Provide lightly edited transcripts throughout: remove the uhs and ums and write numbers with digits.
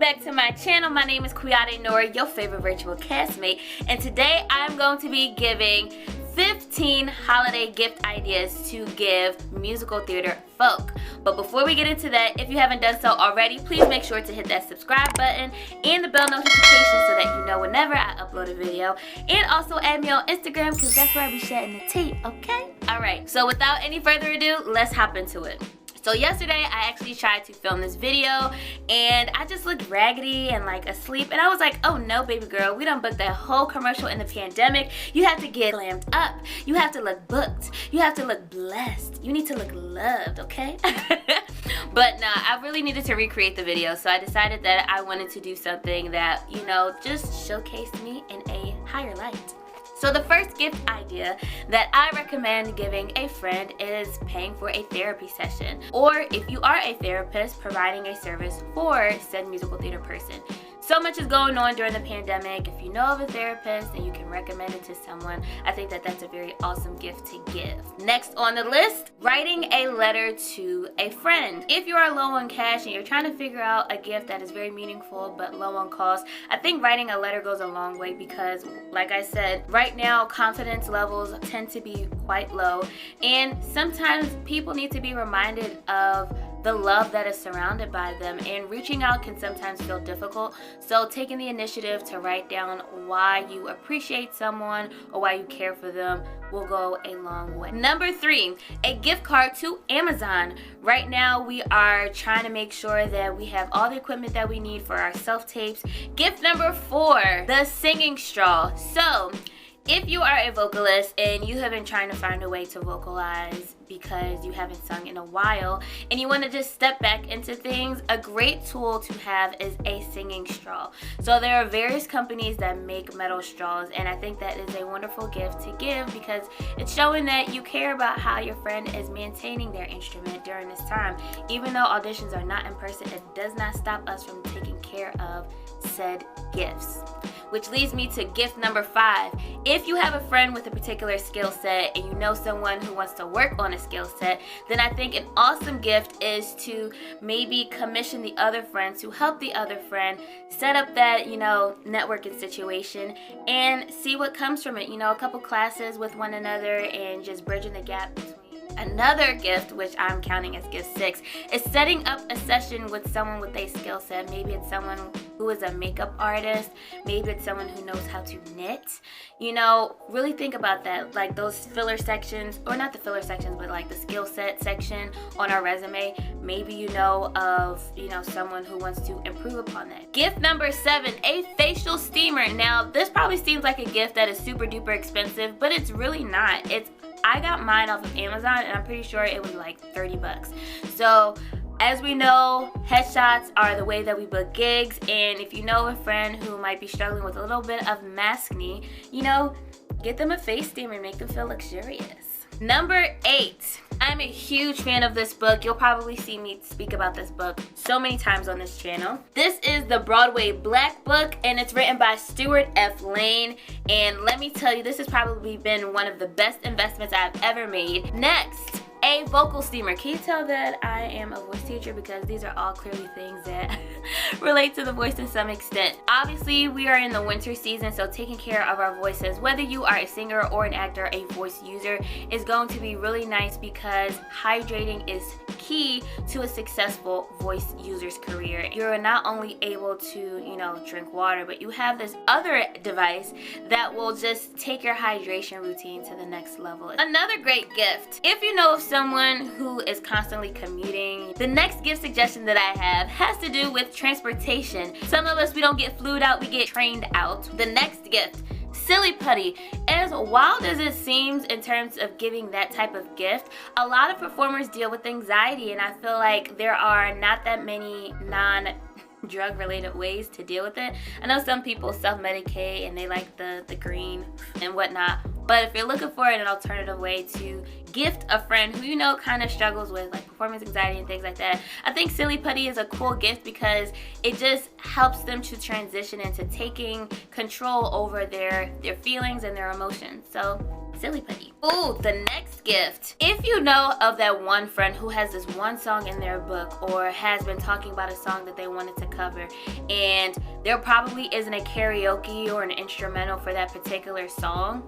back to my channel. My name is Kuyate Nora, your favorite virtual castmate, and today I'm going to be giving 15 holiday gift ideas to give musical theater folk. But before we get into that, if you haven't done so already, please make sure to hit that subscribe button and the bell notification so that you know whenever I upload a video. And also add me on Instagram because that's where I be sharing the tea, okay? Alright, so without any further ado, let's hop into it. So yesterday I actually tried to film this video and I just looked raggedy and like asleep, and I was like, oh no baby girl, we done booked that whole commercial in the pandemic. You have to get glammed up, you have to look booked, you have to look blessed, you need to look loved, okay? But nah, I really needed to recreate the video, so I decided that I wanted to do something that, you know, just showcased me in a higher light. So the first gift idea that I recommend giving a friend is paying for a therapy session, or if you are a therapist, providing a service for said musical theater person. So much is going on during the pandemic. If you know of a therapist and you can recommend it to someone, I think that that's a very awesome gift to give. Next on the list, writing a letter to a friend. If you are low on cash and you're trying to figure out a gift that is very meaningful but low on cost, I think writing a letter goes a long way because, like I said, right now confidence levels tend to be quite low, and sometimes people need to be reminded of the love that is surrounded by them, and reaching out can sometimes feel difficult. So taking the initiative to write down why you appreciate someone or why you care for them will go a long way. Number 3, a gift card to Amazon. Right now we are trying to make sure that we have all the equipment that we need for our self-tapes. Gift number 4, the singing straw. So if you are a vocalist and you have been trying to find a way to vocalize because you haven't sung in a while and you want to just step back into things, a great tool to have is a singing straw. So there are various companies that make metal straws, and I think that is a wonderful gift to give because it's showing that you care about how your friend is maintaining their instrument during this time. Even though auditions are not in person, it does not stop us from taking care of said gifts. Which leads me to gift number 5. If you have a friend with a particular skill set and you know someone who wants to work on a skill set, then I think an awesome gift is to maybe commission the other friend to help the other friend set up that, you know, networking situation and see what comes from it. You know, a couple classes with one another and just bridging the gap between. Another gift, which I'm counting as gift 6, is setting up a session with someone with a skill set. Maybe it's someone who is a makeup artist, maybe it's someone who knows how to knit. You know, really think about that, like those filler sections, or not the filler sections, but like the skill set section on our resume. Maybe you know of, you know, someone who wants to improve upon that. Gift number 7, a facial steamer. Now, this probably seems like a gift that is super duper expensive, but it's really not. I got mine off of Amazon and I'm pretty sure it was like 30 bucks. So as we know, headshots are the way that we book gigs, and if you know a friend who might be struggling with a little bit of maskne, you know, get them a face steamer and make them feel luxurious. Number 8. I'm a huge fan of this book. You'll probably see me speak about this book so many times on this channel. This is the Broadway Black Book, and it's written by Stewart F. Lane. And let me tell you, this has probably been one of the best investments I've ever made. Next, a vocal steamer. Can you tell that I am a voice teacher? Because these are all clearly things that relate to the voice to some extent. Obviously, we are in the winter season, so taking care of our voices, whether you are a singer or an actor, a voice user, is going to be really nice because hydrating is key to a successful voice user's career. You're not only able to, you know, drink water, but you have this other device that will just take your hydration routine to the next level. Another great gift, if you know of someone who is constantly commuting, the next gift suggestion that I have has to do with transportation. Some of us, we don't get flued out, we get trained out. The next gift, silly putty. As wild as it seems in terms of giving that type of gift, a lot of performers deal with anxiety, and I feel like there are not that many non-drug related ways to deal with it. I know some people self-medicate and they like the green and whatnot, But if you're looking for an alternative way to gift a friend who you know kind of struggles with like performance anxiety and things like that, I think Silly Puddy is a cool gift because it just helps them to transition into taking control over their feelings and their emotions. So Silly Puddy. Ooh, the next gift. If you know of that one friend who has this one song in their book or has been talking about a song that they wanted to cover, and there probably isn't a karaoke or an instrumental for that particular song,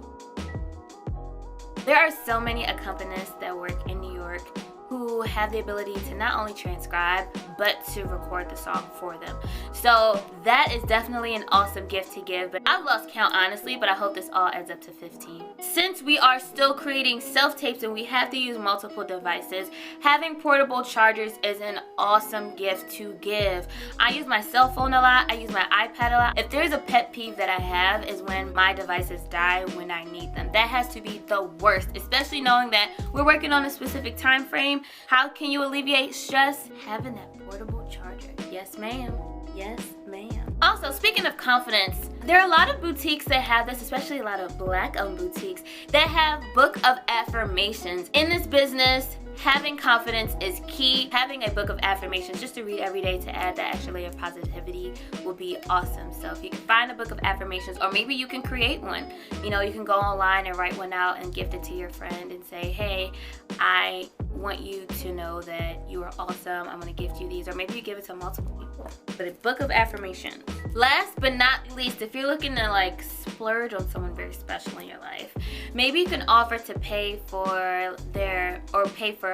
there are so many accompanists that work in New York who have the ability to not only transcribe but to record the song for them. So that is definitely an awesome gift to give, but I've lost count honestly, but I hope this all adds up to 15. Since we are still creating self-tapes and we have to use multiple devices, having portable chargers is an awesome gift to give. I use my cell phone a lot, I use my iPad a lot. If there's a pet peeve that I have is when my devices die when I need them. That has to be the worst, especially knowing that we're working on a specific time frame. How can you alleviate stress? Having that portable charger. Yes, ma'am. Yes, ma'am. Also, speaking of confidence, there are a lot of boutiques that have this, especially a lot of Black-owned boutiques that have book of affirmations. In this business, having confidence is key. Having a book of affirmations just to read every day to add that extra layer of positivity will be awesome. So if you can find a book of affirmations, or maybe you can create one. You know, you can go online and write one out and gift it to your friend and say, hey, I want you to know that you are awesome. I'm going to gift you these. Or maybe you give it to multiple people. But a book of affirmations. Last but not least, if you're looking to like splurge on someone very special in your life, maybe you can offer to pay for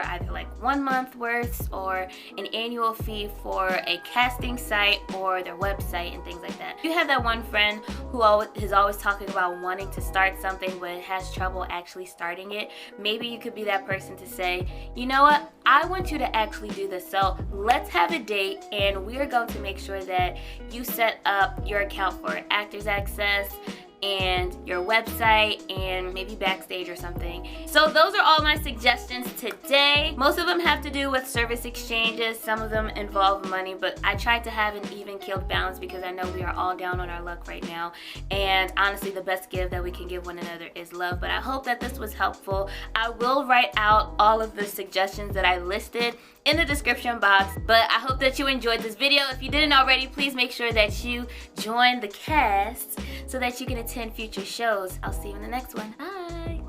either like 1 month worth or an annual fee for a casting site or their website and things like that. If you have that one friend who is always talking about wanting to start something but has trouble actually starting it, maybe you could be that person to say, you know what, I want you to actually do this, so let's have a date and we're going to make sure that you set up your account for Actors Access and your website and maybe Backstage or something. So those are all my suggestions today. Most of them have to do with service exchanges. Some of them involve money, but I tried to have an even-keeled balance because I know we are all down on our luck right now. And honestly, the best gift that we can give one another is love. But I hope that this was helpful. I will write out all of the suggestions that I listed in the description box, but I hope that you enjoyed this video. If you didn't already, please make sure that you join the cast so that you can attend future shows. I'll see you in the next one. Bye.